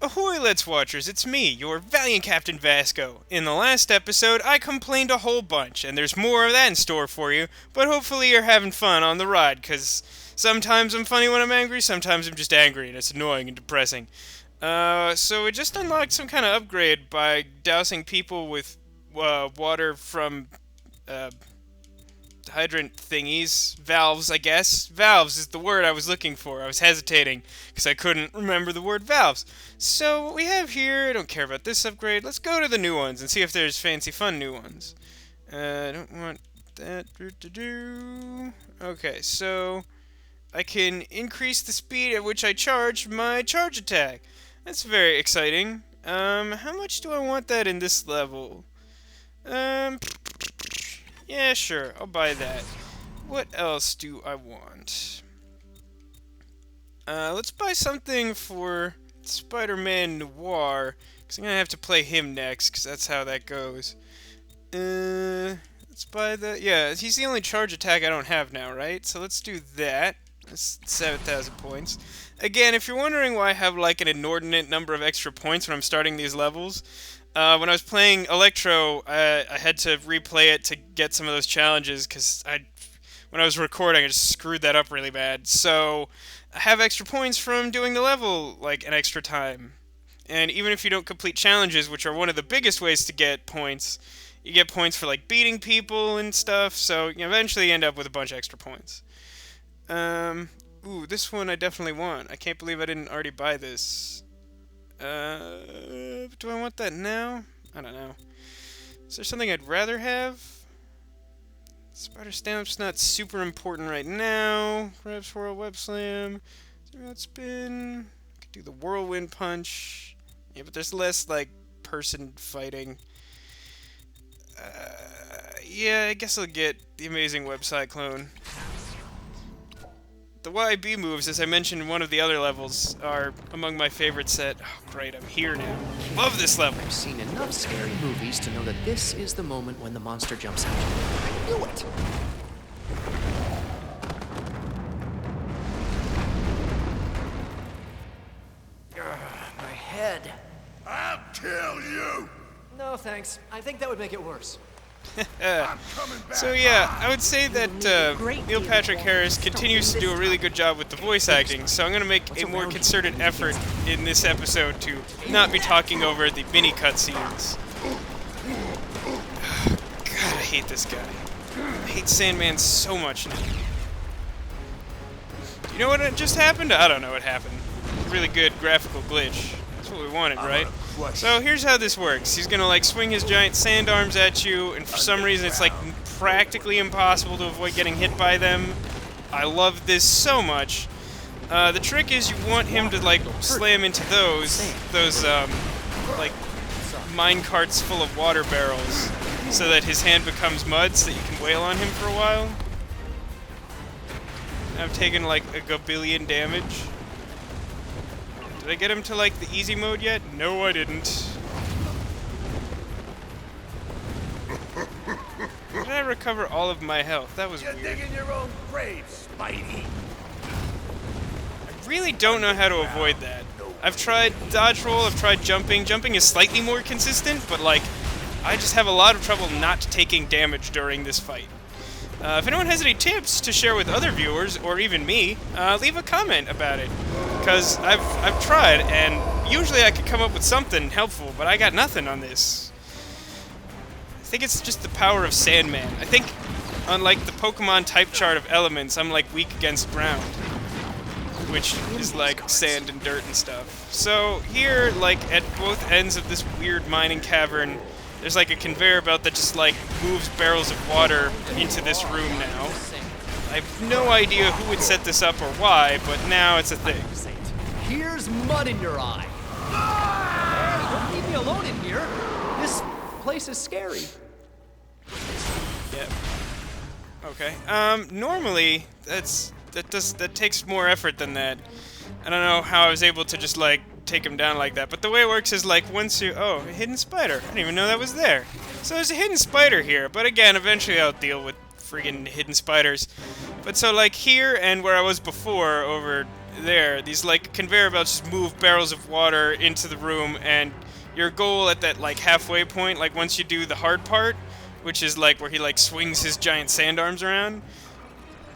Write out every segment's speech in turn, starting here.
Ahoy, Let's Watchers, it's me, your valiant Captain Vasco. In the last episode, I complained a whole bunch, and there's more of that in store for you, but hopefully you're having fun on the ride, because sometimes I'm funny when I'm angry, sometimes I'm just angry, and it's annoying and depressing. So we just unlocked some kind of upgrade by dousing people with, water from, hydrant thingies. Valves, I guess. Valves is the word I was looking for. I was hesitating because I couldn't remember the word valves. So what we have here, I don't care about this upgrade. Let's go to the new ones and see if there's fancy fun new ones. I don't want that. Okay, so I can increase the speed at which I charge my charge attack. That's very exciting. How much do I want that in this level? Yeah, sure, I'll buy that. What else do I want? Let's buy something for Spider-Man Noir, because I'm gonna have to play him next, because that's how that goes. Let's buy that. Yeah, he's the only charge attack I don't have now, right? So let's do that. That's 7,000 points. Again, if you're wondering why I have like an inordinate number of extra points when I'm starting these levels, when I was playing Electro, I had to replay it to get some of those challenges because when I was recording, I just screwed that up really bad. So I have extra points from doing the level like an extra time. And even if you don't complete challenges, which are one of the biggest ways to get points, you get points for like beating people and stuff. So you eventually end up with a bunch of extra points. Ooh, this one I definitely want. I can't believe I didn't already buy this. Do I want that now? I don't know. Is there something I'd rather have? Spider Stamp's not super important right now. Grab Swirl, Web Slam. Zero Spin. Could do the Whirlwind Punch. Yeah, but there's less, like, person fighting. Yeah, I guess I'll get the Amazing Web Cyclone. The YB moves, as I mentioned in one of the other levels, are among my favorite set. Oh, great, I'm here now. Love this level. I've seen enough scary movies to know that this is the moment when the monster jumps out. I knew it! My head. I'll kill you! No, thanks. I think that would make it worse. So yeah, I would say that Neil Patrick Harris continues to do a really good job with the voice acting, so I'm going to make a more concerted effort in this episode to not be talking over the mini cutscenes. God, I hate this guy. I hate Sandman so much now. You know what just happened? I don't know what happened. Really good graphical glitch. That's what we wanted, right? So here's how this works. He's gonna like swing his giant sand arms at you, and for some reason it's like practically impossible to avoid getting hit by them. I love this so much. The trick is you want him to like slam into those like mine carts full of water barrels, so that his hand becomes mud, so that you can wail on him for a while. I've taken like a gabillion damage. Did I get him to, like, the easy mode yet? No, I didn't. Did I recover all of my health? That was weird. You're digging your own grave, Spidey. I really don't know how to avoid that. I've tried dodge roll, I've tried jumping. Jumping is slightly more consistent, but, like, I just have a lot of trouble not taking damage during this fight. If anyone has any tips to share with other viewers, or even me, leave a comment about it. Because I've tried, and usually I could come up with something helpful, but I got nothing on this. I think it's just the power of Sandman. I think, unlike the Pokemon type chart of elements, I'm like weak against ground, which is like sand and dirt and stuff. So here, like at both ends of this weird mining cavern, there's like a conveyor belt that just like moves barrels of water into this room now. I have no idea who would set this up or why, but now it's a thing. Here's mud in your eye. Don't leave me alone in here. This place is scary. Yep. Okay. Normally that takes more effort than that. I don't know how I was able to just like take him down like that, but the way it works is like once you a hidden spider. I didn't even know that was there. So there's a hidden spider here, but again, eventually I'll deal with friggin' hidden spiders. But so like here and where I was before over there, these like conveyor belts just move barrels of water into the room, and your goal at that like halfway point, like once you do the hard part, which is like where he like swings his giant sand arms around,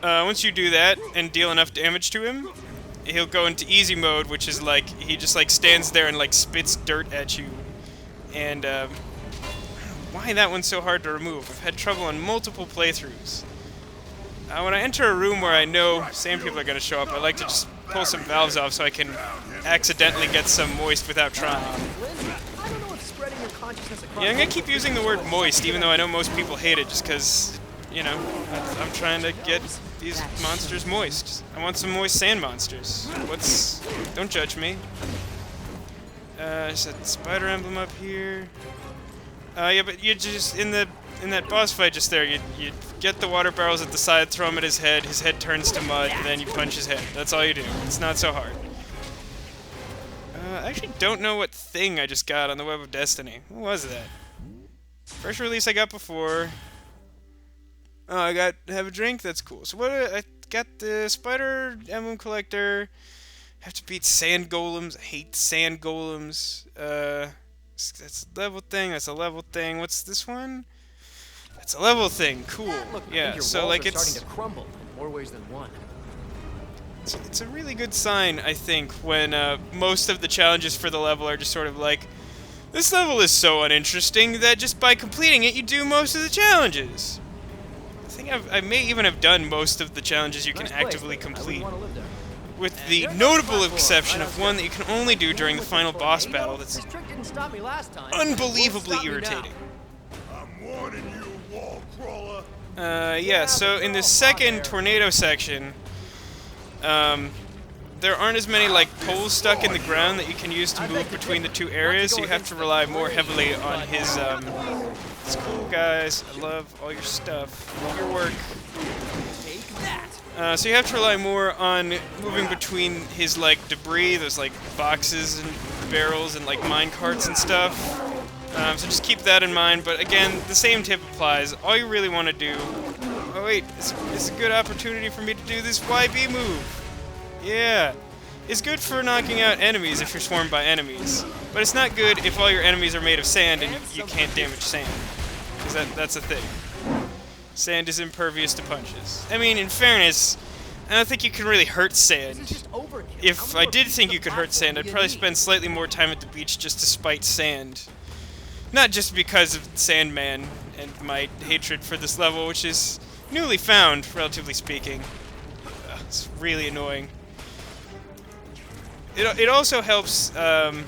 once you do that and deal enough damage to him, he'll go into easy mode, which is like he just like stands there and like spits dirt at you. And why that one's so hard to remove? I've had trouble on multiple playthroughs. When I enter a room where I know sand people are going to show up, I like to just pull some valves off so I can accidentally get some moist without trying. I don't know if spreading your consciousness across. Yeah, I'm going to keep using the word moist, even though I know most people hate it, just because, you know, I'm trying to get these monsters moist. I want some moist sand monsters. Don't judge me. There's a spider emblem up here. Yeah, but you just, in that boss fight just there, you get the water barrels at the side, throw them at his head turns to mud, and then you punch his head. That's all you do. It's not so hard. I actually don't know what thing I just got on the Web of Destiny. What was that? First release I got before. Oh, I have a drink? That's cool. So what, I got the Spider Emblem Collector. Have to beat sand golems. I hate sand golems. That's a level thing, that's a level thing. What's this one? That's a level thing. Cool. Yeah, so like it's starting to crumble in more ways than one. It's a really good sign, I think, when most of the challenges for the level are just sort of like, this level is so uninteresting that just by completing it, you do most of the challenges. I think I may even have done most of the challenges you can actively complete, with the notable exception of one that you can only do during the final boss battle that's unbelievably irritating. I'm warning you, wall crawler. Yeah, so in the second tornado section, there aren't as many like poles stuck in the ground that you can use to move between the two areas, so you have to rely more heavily on his, it's cool, guys. I love all your stuff. Love your work. So you have to rely more on moving between his, like, debris, those, like, boxes and barrels and, like, mine carts and stuff. So just keep that in mind, but again, the same tip applies. All you really want to do... Oh wait, it's a good opportunity for me to do this YB move. Yeah. It's good for knocking out enemies if you're swarmed by enemies, but it's not good if all your enemies are made of sand and you can't damage sand. Because that's a thing. Sand is impervious to punches. I mean, in fairness, I don't think you can really hurt sand. If I did think you could hurt sand, I'd probably spend slightly more time at the beach just to spite sand. Not just because of Sandman and my hatred for this level, which is newly found, relatively speaking. It's really annoying. It also helps to,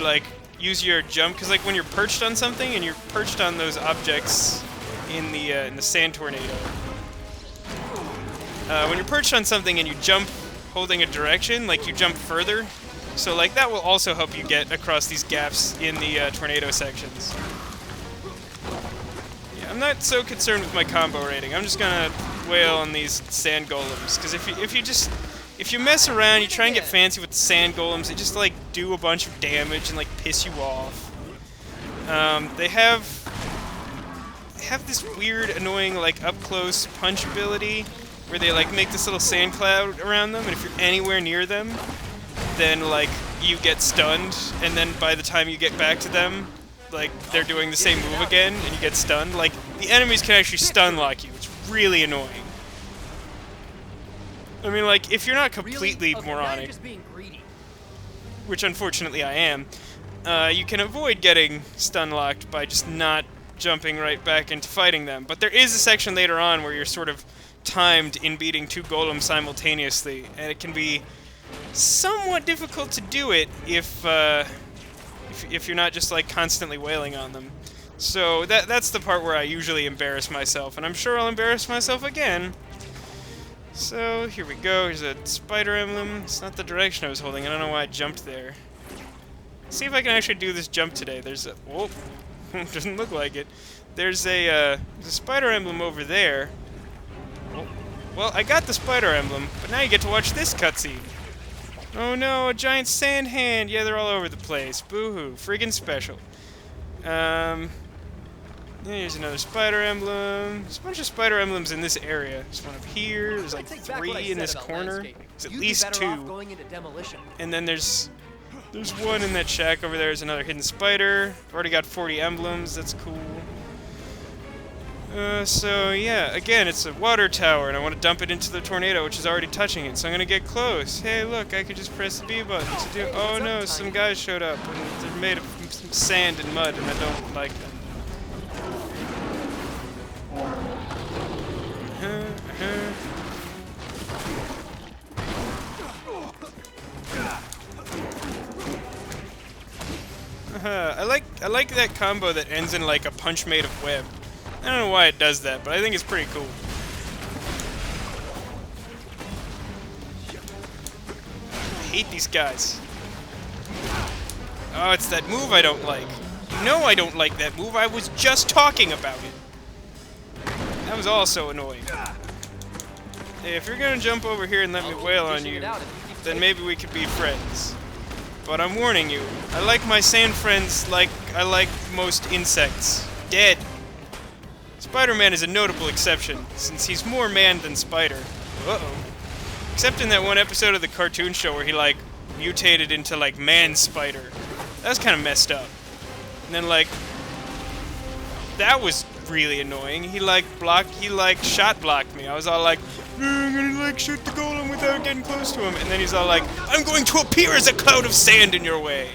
like, use your jump, because, like, when you're perched on something and you're perched on those objects in the sand tornado. When you're perched on something and you jump holding a direction, like you jump further, so like that will also help you get across these gaps in the tornado sections. Yeah, I'm not so concerned with my combo rating. I'm just gonna wail on these sand golems, because if you mess around, you try and get fancy with the sand golems, they just like do a bunch of damage and like piss you off. They have this weird, annoying, like, up-close punch ability where they, like, make this little sand cloud around them, and if you're anywhere near them, then, like, you get stunned, and then by the time you get back to them, like, they're doing the same move again, and you get stunned. Like, the enemies can actually stun lock you. It's really annoying. I mean, like, if you're not completely moronic, which unfortunately I am, you can avoid getting stun locked by just not jumping right back into fighting them. But there is a section later on where you're sort of timed in beating two golems simultaneously, and it can be somewhat difficult to do it if you're not just like constantly wailing on them. So that's the part where I usually embarrass myself, and I'm sure I'll embarrass myself again. So here we go. Here's a spider emblem. It's not the direction I was holding. I don't know why I jumped there. Let's see if I can actually do this jump today. There's a... Whoa. Doesn't look like it. There's a spider emblem over there. Oh. Well, I got the spider emblem, but now you get to watch this cutscene. Oh no, a giant sand hand. Yeah, they're all over the place. Boo-hoo. Friggin' special. Here's another spider emblem. There's a bunch of spider emblems in this area. There's one up here. There's like 3 in this corner. There's at least 2. And then there's one in that shack over there. There's another hidden spider. I've already got 40 emblems. That's cool. So yeah, again, it's a water tower, and I want to dump it into the tornado, which is already touching it. So I'm gonna get close. Hey, look, I could just press the B button to do. Oh no, some guys showed up, and they're made of some sand and mud, and I don't like them. I like that combo that ends in like a punch made of web. I don't know why it does that, but I think it's pretty cool. I hate these guys. Oh, it's that move I don't like. You know I don't like that move. I was just talking about it. That was also annoying. Hey, if you're gonna jump over here and let me wail on you, then maybe we could be friends. But I'm warning you, I like my sand friends like I like most insects. Dead. Spider-Man is a notable exception, since he's more man than spider. Uh-oh. Except in that one episode of the cartoon show where he, like, mutated into, like, man-spider. That was kind of messed up. And then, like, that was really annoying. He, like, shot-blocked me. I was all like, I'm gonna, like, shoot the golem without getting close to him. And then he's all like, I'm going to appear as a cloud of sand in your way.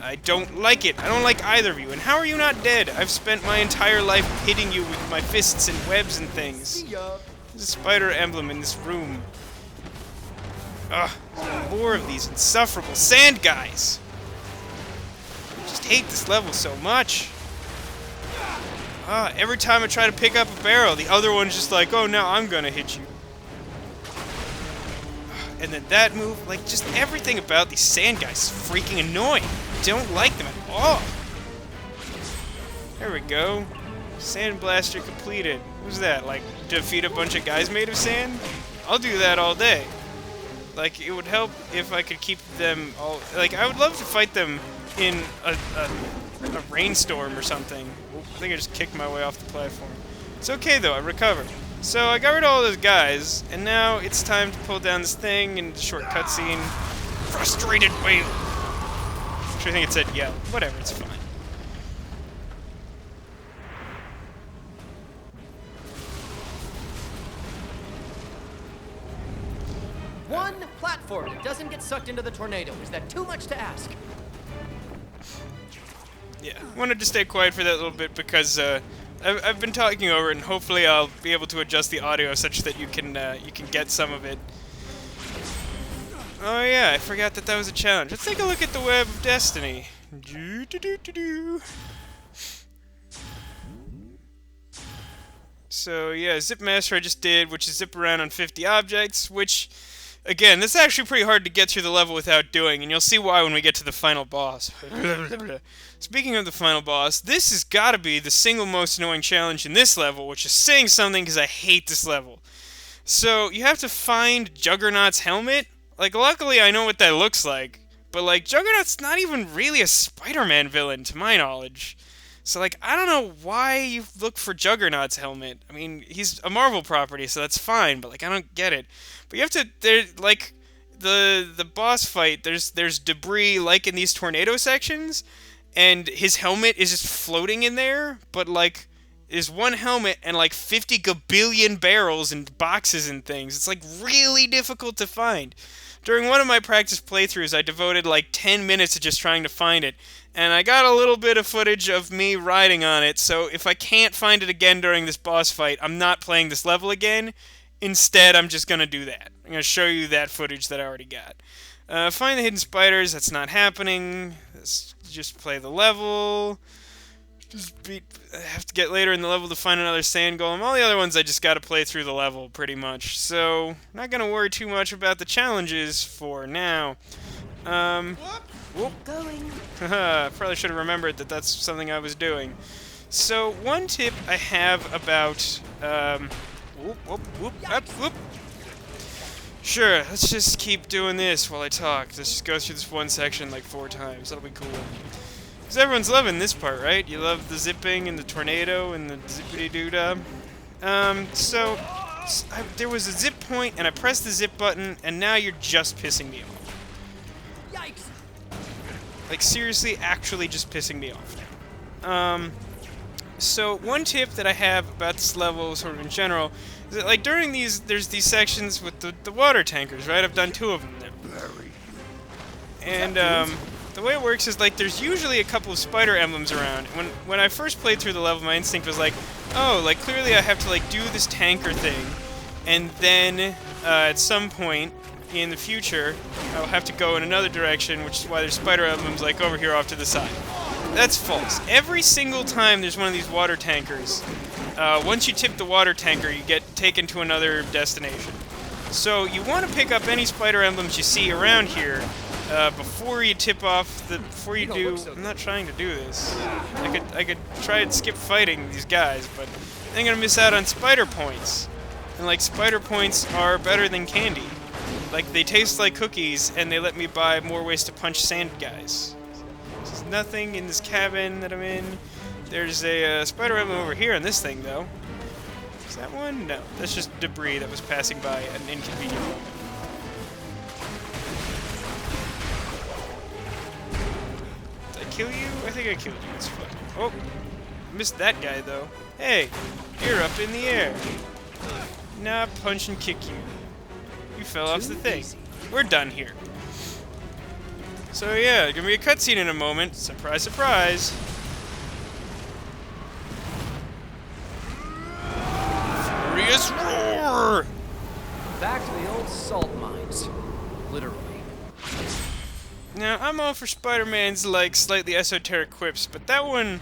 I don't like it. I don't like either of you. And how are you not dead? I've spent my entire life hitting you with my fists and webs and things. There's a spider emblem in this room. Ugh, more of these insufferable sand guys. I just hate this level so much. Every time I try to pick up a barrel, the other one's just like, oh, now I'm gonna hit you. And then that move, like, just everything about these sand guys is freaking annoying. I don't like them at all. There we go. Sand blaster completed. What was that? Like, defeat a bunch of guys made of sand? I'll do that all day. Like, it would help if I could keep them all... Like, I would love to fight them in a rainstorm or something. I think I just kicked my way off the platform. It's okay, though. I recovered. So I got rid of all those guys, and now it's time to pull down this thing in the short cutscene. Frustrated wail. Actually, I think it said yell. Whatever, it's fine. One platform that doesn't get sucked into the tornado. Is that too much to ask? Yeah, I wanted to stay quiet for that little bit because I've been talking over it, and hopefully I'll be able to adjust the audio such that you can get some of it. Oh yeah, I forgot that was a challenge. Let's take a look at the Web of Destiny. So yeah, Zip Master I just did, which is zip around on 50 objects, which, again, this is actually pretty hard to get through the level without doing, and you'll see why when we get to the final boss. Speaking of the final boss, this has got to be the single most annoying challenge in this level, which is saying something because I hate this level. So, you have to find Juggernaut's helmet. Like, luckily I know what that looks like, but, like, Juggernaut's not even really a Spider-Man villain, to my knowledge. So, like, I don't know why you look for Juggernaut's helmet. I mean, he's a Marvel property, so that's fine, but, like, I don't get it. But you have to, like, the boss fight, there's debris, like, in these tornado sections, and his helmet is just floating in there, but, like, there's one helmet and, like, 50 gabillion barrels and boxes and things. It's, like, really difficult to find. During one of my practice playthroughs, I devoted, like, 10 minutes to just trying to find it, and I got a little bit of footage of me riding on it, so if I can't find it again during this boss fight, I'm not playing this level again. Instead, I'm just going to do that. I'm going to show you that footage that I already got. Find the hidden spiders, that's not happening. Let's just play the level. I have to get later in the level to find another sand golem. All the other ones I just got to play through the level, pretty much. So, not going to worry too much about the challenges for now. Whoop. Going. Probably should have remembered that that's something I was doing. So, one tip I have about... whoop. Sure, let's just keep doing this while I talk. Let's just go through this one section like 4 times. That'll be cool. Because everyone's loving this part, right? You love the zipping and the tornado and the zippity-doo-dah. There was a zip point, and I pressed the zip button, and now you're just pissing me off. Yikes! Like, seriously, actually just pissing me off now. So, one tip that I have about this level, sort of in general, is that, like, during there's these sections with the water tankers, right? I've done 2 of them now. And, the way it works is, like, there's usually a couple of spider emblems around. When I first played through the level, my instinct was like, oh, like, clearly I have to, like, do this tanker thing, and then, at some point in the future, I'll have to go in another direction, which is why there's spider emblems, like, over here off to the side. That's false. Every single time there's one of these water tankers, once you tip the water tanker, you get taken to another destination. So, you want to pick up any spider emblems you see around here, before you tip off before you do. I'm not trying to do this. I could try and skip fighting these guys, but I'm gonna miss out on spider points. And like, spider points are better than candy. Like, they taste like cookies, and they let me buy more ways to punch sand guys. There's nothing in this cabin that I'm in. There's a spider emblem over here on this thing, though. Is that one? No, that's just debris that was passing by at an inconvenient moment. Kill you? I think I killed you. It's fine. Oh, missed that guy though. Hey, you're up in the air. Nah, punch and kick you. You fell off the thing. We're done here. So yeah, gonna be a cutscene in a moment. Surprise, surprise. Furious roar! Back to the old salt mines. Literally. Now, I'm all for Spider-Man's, like, slightly esoteric quips, but that one...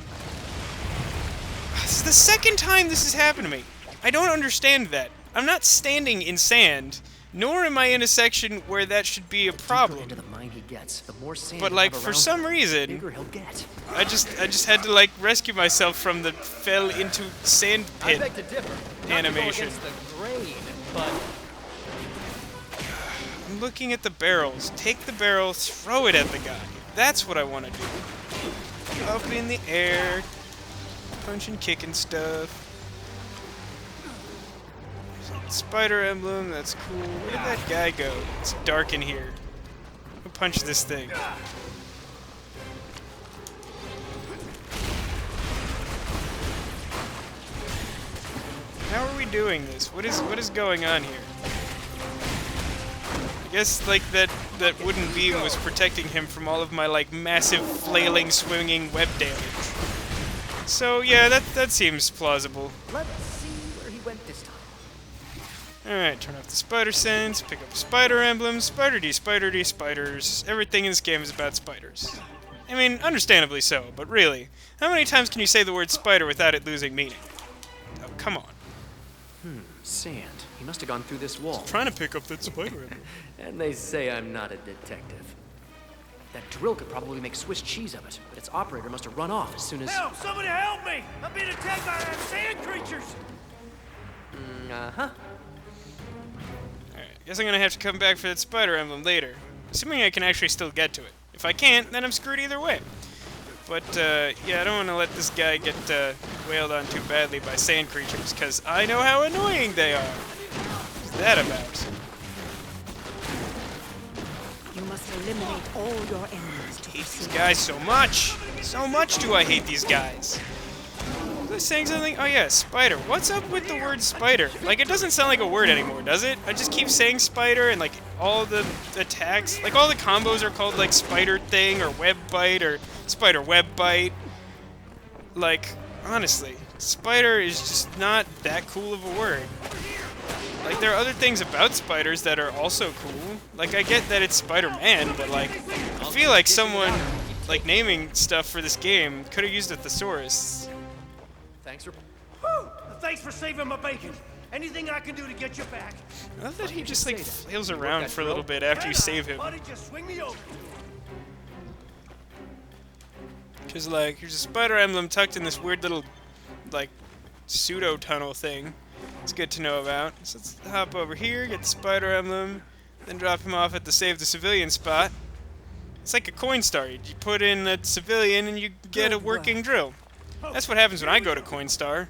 This is the second time this has happened to me. I don't understand that. I'm not standing in sand, nor am I in a section where that should be a problem. The mine he gets, the more sand But, like, for some reason, he'll get. I just had to, like, rescue myself from the fell into sand pit I beg to differ. animation. Not to go against the grain, but... I'm looking at the barrels. Take the barrel, throw it at the guy. That's what I want to do. Up in the air, punching, kicking stuff. Spider emblem, that's cool. Where did that guy go? It's dark in here. Who punched this thing? How are we doing this? What is going on here? I guess, like, that wooden beam was protecting him from all of my, like, massive, flailing, swinging web damage. So, yeah, that seems plausible. Let's see where he went this time. Alright, turn off the spider sense, pick up spider emblems, spider-D, spiders. Everything in this game is about spiders. I mean, understandably so, but really, how many times can you say the word spider without it losing meaning? Oh, come on. Sand. He must have gone through this wall. Trying to pick up that spider emblem. And they say I'm not a detective. That drill could probably make Swiss cheese of it, but its operator must have run off as soon as... Help! Somebody help me! I'm being attacked by sand creatures! Uh-huh. Alright, guess I'm gonna have to come back for that spider emblem later. Assuming I can actually still get to it. If I can't, then I'm screwed either way. But, yeah, I don't want to let this guy get, wailed on too badly by sand creatures, because I know how annoying they are. What's that about? You must eliminate all your enemies to I hate these proceed. guys so much! So much do I hate these guys! Was I saying something? Oh yeah, spider. What's up with the word spider? Like, it doesn't sound like a word anymore, does it? I just keep saying spider, and like, all the attacks, like all the combos are called like spider thing, or web bite, or spider web bite. Like, honestly, spider is just not that cool of a word. Like, there are other things about spiders that are also cool. Like, I get that it's Spider-Man, but like, I feel like someone, like, naming stuff for this game could have used a thesaurus. Thanks for... Whew! Thanks for saving my bacon. Anything I can do to get you back? I love that he just, like, flails around for a little bit after you save him. Buddy, just swing me over. Because, like, here's a spider emblem tucked in this weird little, like, pseudo-tunnel thing. It's good to know about. So let's hop over here, get the spider emblem, then drop him off at the save the civilian spot. It's like a Coinstar. You put in a civilian and you get a working drill. That's what happens when I go to Coinstar.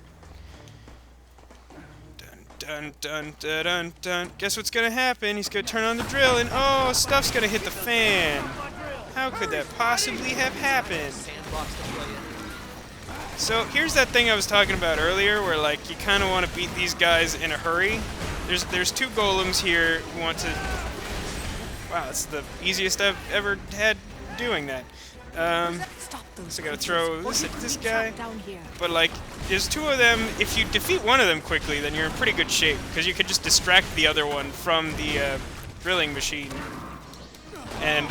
Dun, dun, dun, dun, dun. Guess what's gonna happen? He's gonna turn on the drill and oh, stuff's gonna hit the fan. How could that possibly have happened? So here's that thing I was talking about earlier, where like you kind of want to beat these guys in a hurry. There's 2 golems here who want to. Wow, that's the easiest I've ever had doing that. Stop those So I gotta creatures, throw or this you at will this be guy. trapped down here. But like, there's 2 of them. If you defeat one of them quickly, then you're in pretty good shape because you could just distract the other one from the drilling machine, and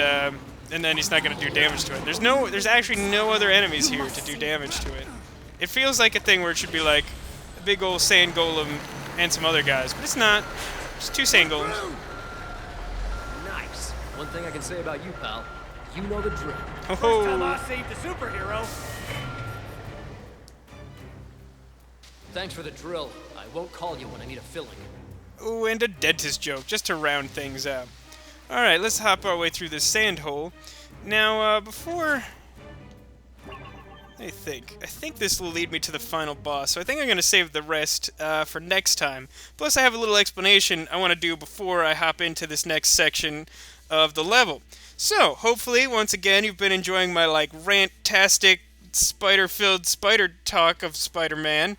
then he's not gonna do damage to it. There's actually no other enemies here to do damage to it. It feels like a thing where it should be like a big old sand golem and some other guys, but it's not. Just 2 sand golems. Nice. One thing I can say about you, pal. You know the drill. First time Oh, I saved a superhero. Thanks for the drill. I won't call you when I need a filling. ooh, and a dentist joke just to round things out. All right, let's hop our way through this sand hole. Now, before I think this will lead me to the final boss, so I think I'm going to save the rest for next time. Plus, I have a little explanation I want to do before I hop into this next section of the level. So, hopefully, once again, you've been enjoying my, like, rant-tastic, spider-filled spider talk of Spider-Man.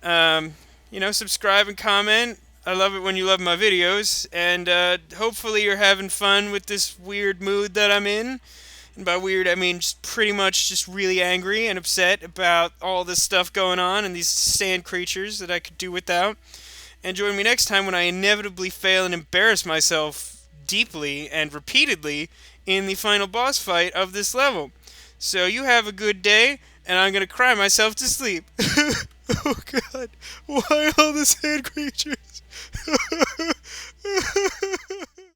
You know, subscribe and comment. I love it when you love my videos, and hopefully you're having fun with this weird mood that I'm in. And by weird, I mean just pretty much just really angry and upset about all this stuff going on and these sand creatures that I could do without. And join me next time when I inevitably fail and embarrass myself deeply and repeatedly in the final boss fight of this level. So you have a good day, and I'm going to cry myself to sleep. Oh god, why all the sand creatures?